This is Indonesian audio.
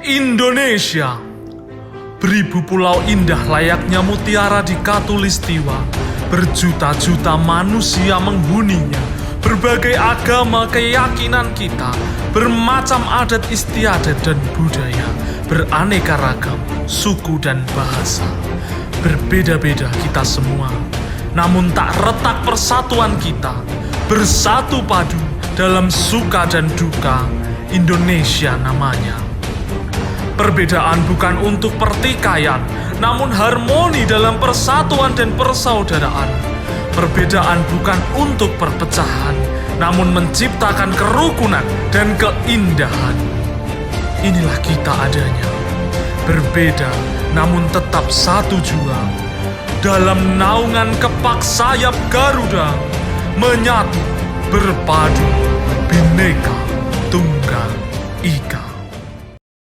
Indonesia, beribu pulau indah layaknya mutiara di Katulistiwa. Berjuta-juta manusia menghuninya. Berbagai agama keyakinan kita, bermacam adat istiadat dan budaya, beraneka ragam suku dan bahasa. Berbeda-beda kita semua, namun tak retak persatuan kita. Bersatu padu dalam suka dan duka, Indonesia namanya. Perbedaan bukan untuk pertikaian, namun harmoni dalam persatuan dan persaudaraan. Perbedaan bukan untuk perpecahan, namun menciptakan kerukunan dan keindahan. Inilah kita adanya, berbeda namun tetap satu jua. Dalam naungan kepak sayap Garuda, menyatu, berpadu, Bhinneka Tunggal Ika.